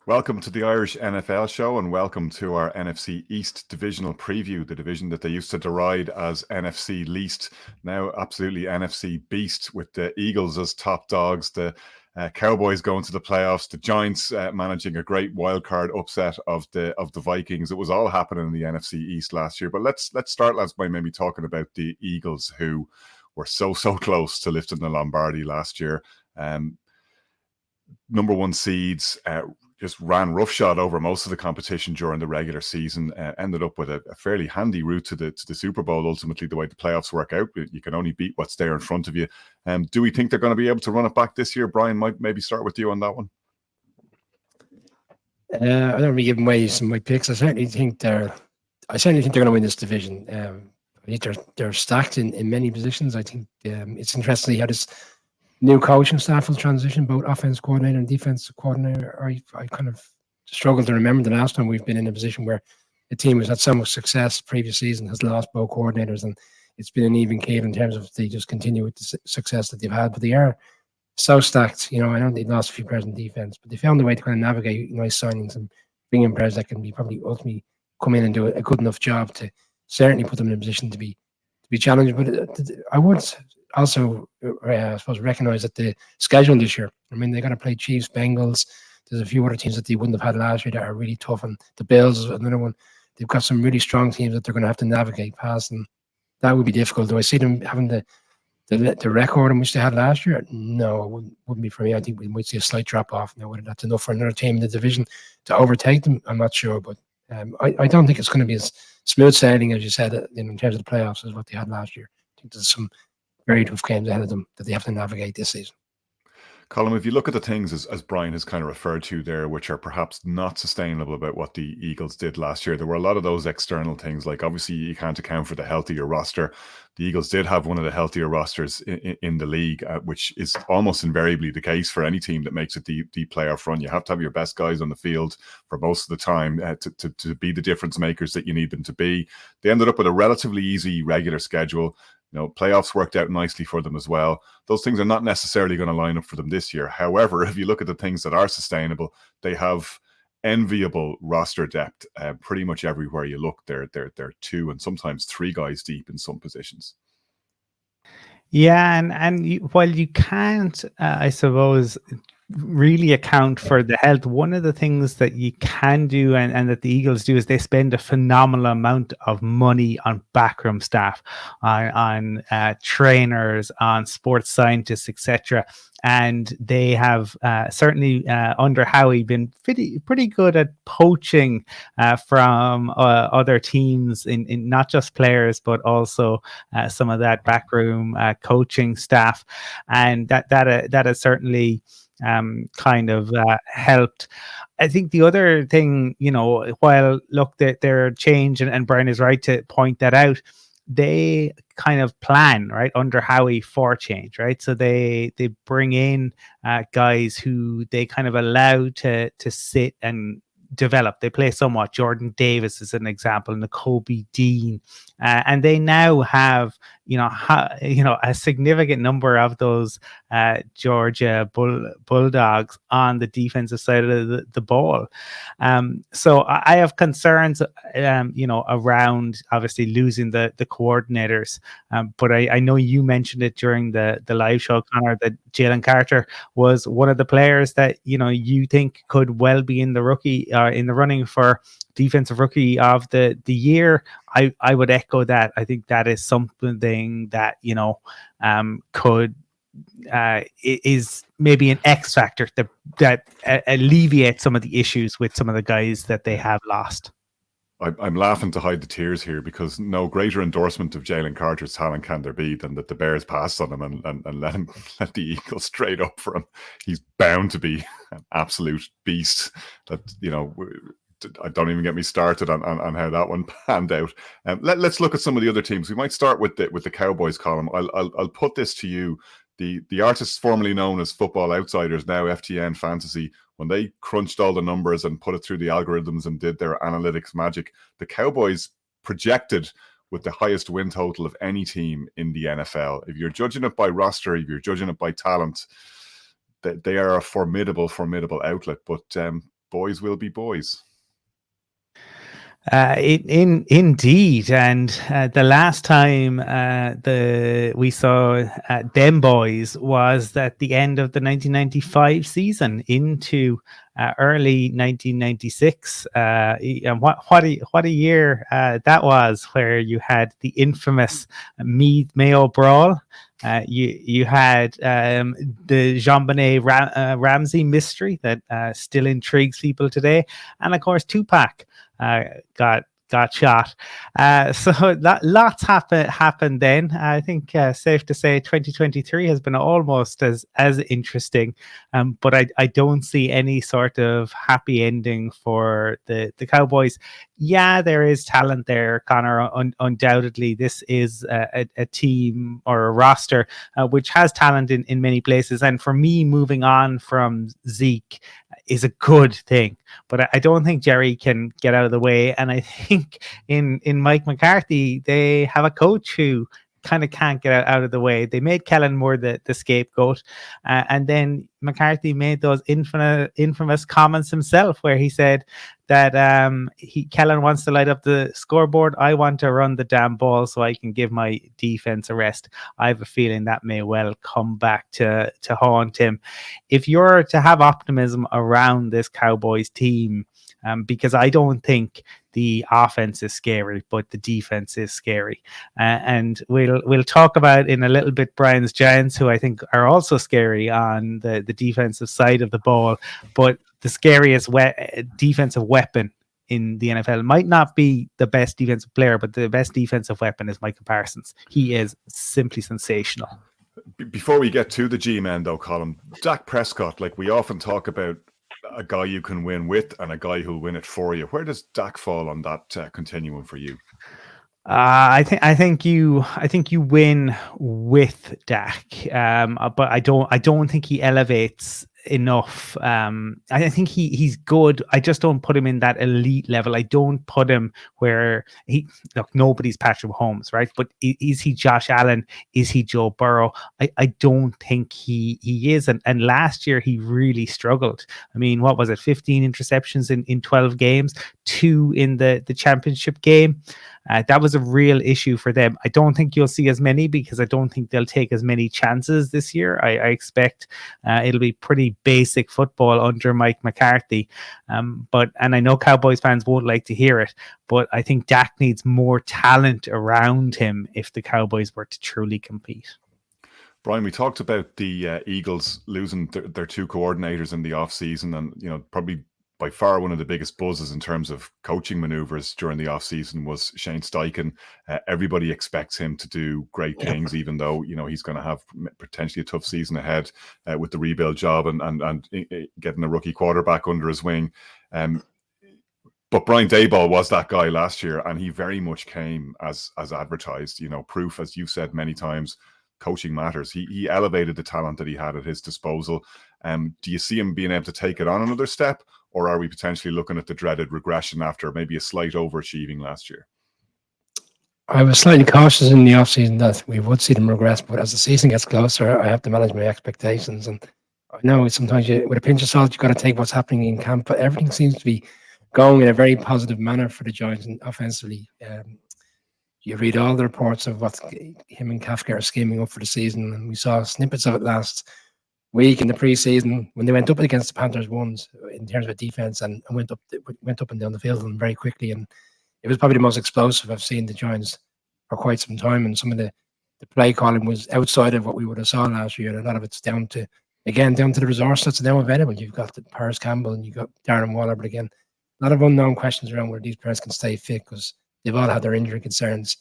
Welcome to the Irish NFL show and welcome to our NFC East divisional preview, the division that they used to deride as NFC Least, now absolutely NFC Beast, with the Eagles as top dogs, the Cowboys going to the playoffs, the Giants managing a great wildcard upset of the Vikings. It was all happening in the NFC East last year. But let's start, lads, by maybe talking about the Eagles, who were so close to lifting the Lombardi last year. Number one seeds, just ran roughshod over most of the competition during the regular season. Ended up with a fairly handy route to the Super Bowl. Ultimately, the way the playoffs work out, you can only beat what's there in front of you. Do we think they're going to be able to run it back this year? Brian, might maybe start with you on that one. I don't want to give away some of my picks. I certainly think they're going to win this division. I think they're stacked in many positions. I think it's interesting how this new coaching staff will transition, both offense coordinator and defensive coordinator. I kind of struggle to remember the last time we've been in a position where a team has had so much success previous season has lost both coordinators, and it's been an even keel in terms of they just continue with the success that they've had. But they are so stacked. I know they've lost a few players in defense, but they found a way to kind of navigate nice signings and bring in players that can be probably ultimately come in and do a good enough job to certainly put them in a position to be challenged. But I would also, I suppose, recognise that the schedule this year, I mean, they got to play Chiefs, Bengals. There's a few other teams that they wouldn't have had last year that are really tough, and the Bills is another one. They've got some really strong teams that they're going to have to navigate past, and that would be difficult. Do I see them having the record in which they had last year? No, it wouldn't be for me. I think we might see a slight drop off. Now, whether that's enough for another team in the division to overtake them, I'm not sure. But I don't think it's going to be as smooth sailing as you said in terms of the playoffs as what they had last year. I think there's some very tough games ahead of them that they have to navigate this season. Colin, if you look at the things as Brian has kind of referred to there, which are perhaps not sustainable about what the Eagles did last year, there were a lot of those external things. Like, obviously, you can't account for the healthier roster. The Eagles did have one of the healthier rosters in the league, which is almost invariably the case for any team that makes it deep playoff run. You have to have your best guys on the field for most of the time to be the difference makers that you need them to be. They ended up with a relatively easy regular schedule. Playoffs worked out nicely for them as well. Those things are not necessarily going to line up for them this year. However, if you look at the things that are sustainable, they have enviable roster depth. Pretty much everywhere you look, they're 2 and sometimes 3 guys deep in some positions. Yeah, and while you can't, I suppose, really account for the health, one of the things that you can do and that the Eagles do is they spend a phenomenal amount of money on backroom staff, on trainers, on sports scientists, etc. And they have certainly under Howie been pretty good at poaching from other teams in not just players but also some of that backroom coaching staff, and that has certainly kind of helped. I think the other thing, while look, their change, and Brian is right to point that out, they kind of plan right under Howie for change, right? So they bring in guys who they kind of allow to sit and develop. They play somewhat. Jordan Davis is an example, Nakobe Dean, and they now have a significant number of those Georgia Bulldogs on the defensive side of the ball. So I have concerns, around obviously losing the coordinators. But I know you mentioned it during the live show, Connor, that Jalen Carter was one of the players that you think could well be in the running for defensive rookie of the year. I would echo that. I think that is something that could is maybe an X factor that alleviates some of the issues with some of the guys that they have lost. I'm laughing to hide the tears here because no greater endorsement of Jalen Carter's talent can there be than that the Bears passed on him and let the Eagles trade up for him. He's bound to be an absolute beast. That I don't even get me started on how that one panned out. Let's look at some of the other teams. We might start with the Cowboys column. I'll put this to you. The artists formerly known as Football Outsiders, now FTN Fantasy, when they crunched all the numbers and put it through the algorithms and did their analytics magic, the Cowboys projected with the highest win total of any team in the NFL. If you're judging it by roster, if you're judging it by talent, they are a formidable outlet. But boys will be boys. Indeed, and the last time we saw them boys was at the end of the 1995 season into early 1996. And what a year that was, where you had the infamous Meath Mayo brawl. You had the Jean-Benet Ramsey mystery that still intrigues people today, and of course Tupac got shot. So lots happened then. I think safe to say 2023 has been almost as interesting, but I don't see any sort of happy ending for the Cowboys. Yeah, there is talent there, Connor. Undoubtedly, this is a team or a roster which has talent in many places. And for me, moving on from Zeke is a good thing. But I don't think Jerry can get out of the way. And I think in Mike McCarthy, they have a coach who kind of can't get out of the way. They made Kellen Moore the scapegoat. And then McCarthy made those infamous comments himself, where he said that Kellen wants to light up the scoreboard. I want to run the damn ball so I can give my defense a rest. I have a feeling that may well come back to haunt him. If you're to have optimism around this Cowboys team, because I don't think the offense is scary, but the defense is scary. And we'll talk about in a little bit Brian's Giants, who I think are also scary on the defensive side of the ball. But the scariest defensive weapon in the NFL might not be the best defensive player, but the best defensive weapon is Micah Parsons. He is simply sensational. Before we get to the G-men, though, Colin, Dak Prescott, like we often talk about a guy you can win with and a guy who'll win it for you. Where does Dak fall on that continuum for you? I think you win with Dak, but I don't think he elevates enough. I think he's good. I just don't put him in that elite level. I don't put him where nobody's Patrick Mahomes, right? But is he Josh Allen? Is he Joe Burrow? I don't think he is. And last year he really struggled. I mean, what was it? 15 interceptions in 12 games, 2 in the championship game. That was a real issue for them. I don't think you'll see as many because I don't think they'll take as many chances this year. I expect it'll be pretty basic football under Mike McCarthy. And I know Cowboys fans won't like to hear it, but I think Dak needs more talent around him if the Cowboys were to truly compete. Brian, we talked about the Eagles losing their 2 coordinators in the offseason, and probably by far one of the biggest buzzes in terms of coaching maneuvers during the offseason was Shane Steichen. Everybody expects him to do great things, even though he's going to have potentially a tough season ahead with the rebuild job and getting a rookie quarterback under his wing. But Brian Daboll was that guy last year, and he very much came as advertised. Proof, as you've said many times, coaching matters. He elevated the talent that he had at his disposal. Do you see him being able to take it on another step, or are we potentially looking at the dreaded regression after maybe a slight overachieving last year? I was slightly cautious in the offseason that we would see them regress, but as the season gets closer, I have to manage my expectations. And I know sometimes with a pinch of salt, you've got to take what's happening in camp, but everything seems to be going in a very positive manner for the Giants and offensively. You read all the reports of what him and Kafka are scheming up for the season, and we saw snippets of it last week in the preseason when they went up against the Panthers once in terms of defense and went up and down the field and very quickly. And it was probably the most explosive I've seen the Giants for quite some time. And some of the play calling was outside of what we would have saw last year. And a lot of it's down to the resource that's now available. You've got Paris Campbell and you've got Darren Waller, but again, a lot of unknown questions around where these players can stay fit because they've all had their injury concerns.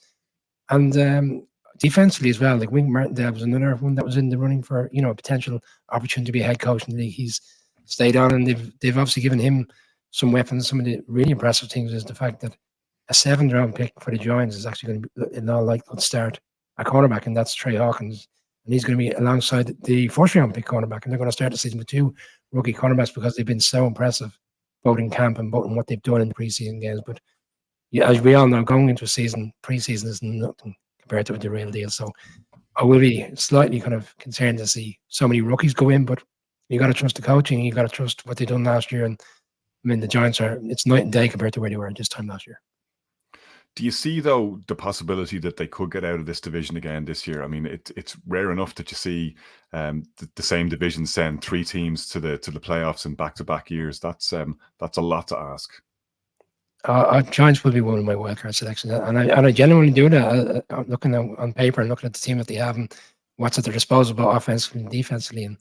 And defensively as well, like Wink Martindale was another one that was in the running for a potential opportunity to be a head coach in the league. He's stayed on, and they've obviously given him some weapons. Some of the really impressive things is the fact that a 7th round pick for the Giants is actually going to be in all likelihood start a cornerback, and that's Trey Hawkins, and he's going to be alongside the 4th round pick cornerback, and they're going to start the season with 2 rookie cornerbacks because they've been so impressive both in camp and both in what they've done in the preseason games. But yeah, as we all know, going into a season, preseason is nothing compared to the real deal. So I will be slightly kind of concerned to see so many rookies go in, but you got to trust the coaching, you got to trust what they done last year, and I mean, the Giants it's night and day compared to where they were this time last year. Do you see, though, the possibility that they could get out of this division again this year? I mean, it's rare enough that you see the same division send 3 teams to the playoffs in back-to-back years. That's a lot to ask. Giants will be one of my wildcard selections, and I genuinely do that. I'm looking on paper and looking at the team that they have and what's at their disposal, both offensively and defensively. And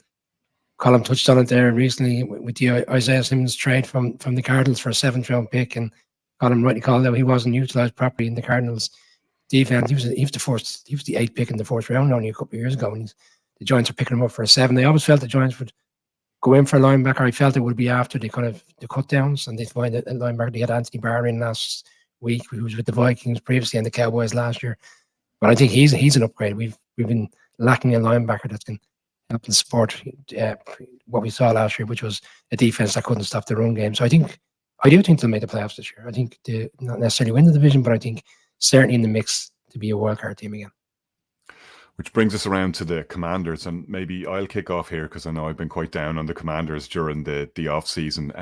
Colin touched on it there recently with the Isaiah Simmons trade from the Cardinals for a 7th-round pick, and Colin rightly called out he wasn't utilised properly in the Cardinals' defense. He was the 8th pick in the 4th round only a couple of years ago, and the Giants are picking him up for a 7. They always felt the Giants would go in for a linebacker. I felt it would be after the cut downs, and they find a linebacker. They had Anthony Barr in last week, who was with the Vikings previously and the Cowboys last year. But I think he's an upgrade. We've been lacking a linebacker that can help and support what we saw last year, which was a defense that couldn't stop the run game. So I do think they'll make the playoffs this year. I think they not necessarily win the division, but I think certainly in the mix to be a wildcard team again. Which brings us around to the Commanders, and maybe I'll kick off here because I know I've been quite down on the Commanders during the off season.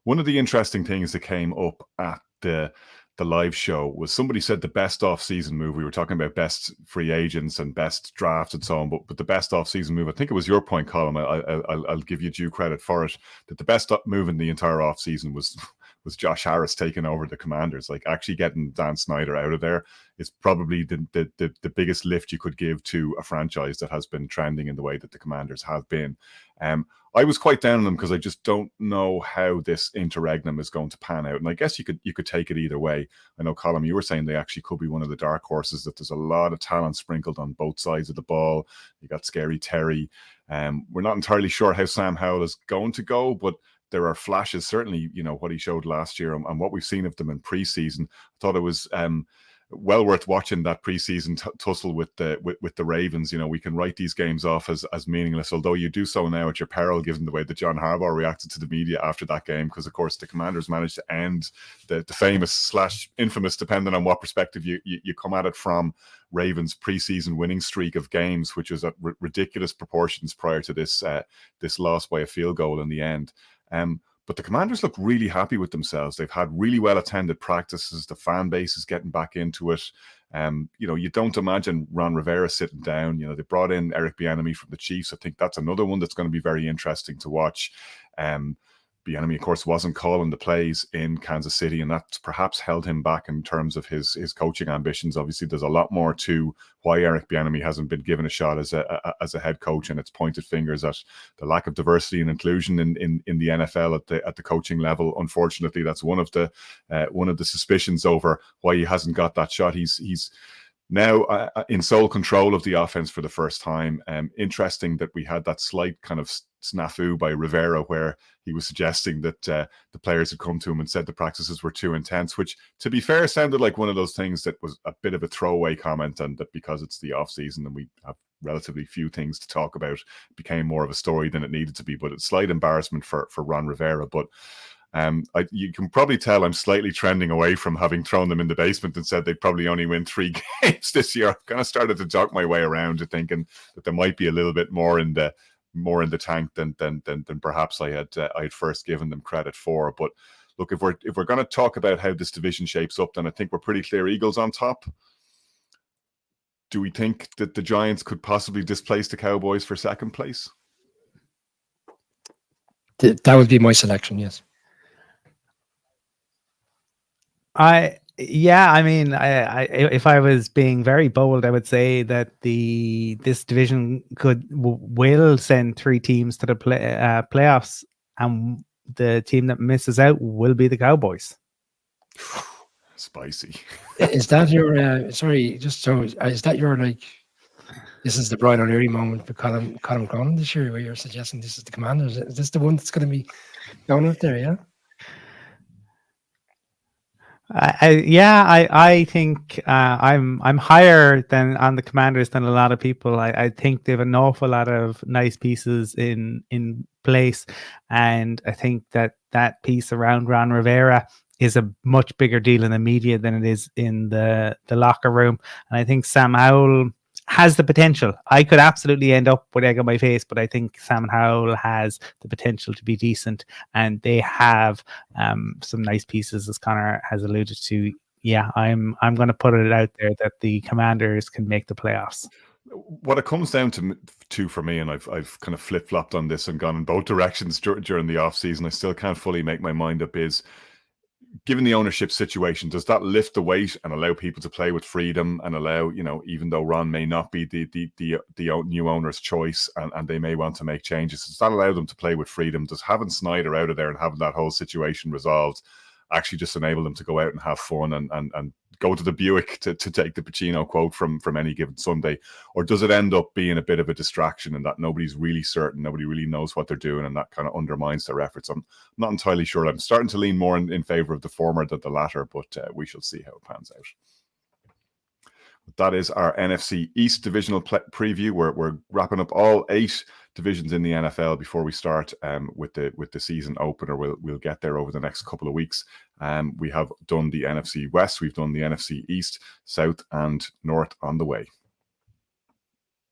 One of the interesting things that came up at the live show was somebody said the best off-season move. We were talking about best free agents and best drafts and so on, but the best off-season move, I think it was your point, Colin. I'll give you due credit for it, that the best move in the entire off-season was Josh Harris taking over the Commanders. Like, actually getting Dan Snyder out of there is probably the biggest lift you could give to a franchise that has been trending in the way that the Commanders have been. I was quite down on them because I just don't know how this interregnum is going to pan out. And I guess you could take it either way. I know, Colin, you were saying they actually could be one of the dark horses, that there's a lot of talent sprinkled on both sides of the ball. You got Scary Terry. We're not entirely sure how Sam Howell is going to go, but there are flashes, certainly, what he showed last year and what we've seen of them in preseason. I thought it was well worth watching that preseason tussle with the Ravens. We can write these games off as meaningless, although you do so now at your peril, given the way that John Harbaugh reacted to the media after that game, because of course the Commanders managed to end the famous / infamous, depending on what perspective you come at it from, Ravens preseason winning streak of games, which was at ridiculous proportions prior to this loss by a field goal in the end. But the Commanders look really happy with themselves. They've had really well-attended practices. The fan base is getting back into it. You don't imagine Ron Rivera sitting down. They brought in Eric Bieniemy from the Chiefs. I think that's another one that's going to be very interesting to watch. Bieniemy, of course, wasn't calling the plays in Kansas City, and that's perhaps held him back in terms of his coaching ambitions. Obviously, there's a lot more to why Eric Bieniemy hasn't been given a shot as a head coach, and it's pointed fingers at the lack of diversity and inclusion in the NFL at the coaching level. Unfortunately, that's one of the suspicions over why he hasn't got that shot. He's now in sole control of the offense for the first time. Interesting that we had that slight kind of snafu by Rivera where he was suggesting that the players had come to him and said the practices were too intense, which, to be fair, sounded like one of those things that was a bit of a throwaway comment, and that because it's the off season and we have relatively few things to talk about, it became more of a story than it needed to be. But it's slight embarrassment for Ron Rivera. But you can probably tell I'm slightly trending away from having thrown them in the basement and said they'd probably only win 3 games this year. I've kind of started to talk my way around to thinking that there might be a little bit more in the tank than perhaps I had first given them credit for. But look, if we're going to talk about how this division shapes up, then I think we're pretty clear Eagles on top. Do we think that the Giants could possibly displace the Cowboys for second place? That would be my selection, yes. If I was being very bold, I would say that this division will send 3 teams to the playoffs, and the team that misses out will be the Cowboys. Spicy. Is that your sorry? Just so is that your this is the Brian O'Leary moment for Colin Cronin this year, where you're suggesting this is the Commanders? Is this the one that's going to be going up there? Yeah. I think I'm higher than on the Commanders than a lot of people. I think they have an awful lot of nice pieces in place, and I think that piece around Ron Rivera is a much bigger deal in the media than it is in the locker room. And I think Sam Howell has the potential. I could absolutely end up with egg on my face, but I think Sam Howell has the potential to be decent, and they have some nice pieces, as Connor has alluded to. Yeah, I'm going to put it out there that the Commanders can make the playoffs. What it comes down to for me, and I've kind of flip flopped on this and gone in both directions during the off season. I still can't fully make my mind up. Is given the ownership situation, does that lift the weight and allow people to play with freedom and allow, even though Ron may not be the new owner's choice and they may want to make changes, does that allow them to play with freedom? Does having Snyder out of there and having that whole situation resolved actually just enable them to go out and have fun and go to the Buick to take the Pacino quote from any given Sunday? Or does it end up being a bit of a distraction and that nobody's really certain, nobody really knows what they're doing, and that kind of undermines their efforts? I'm not entirely sure. I'm starting to lean more in favor of the former than the latter, but we shall see how it pans out. That is our NFC East divisional preview. We're wrapping up all 8 divisions in the NFL before we start with the season opener. We'll get there over the next couple of weeks. We have done the NFC West, we've done the NFC East, South, and North on the way.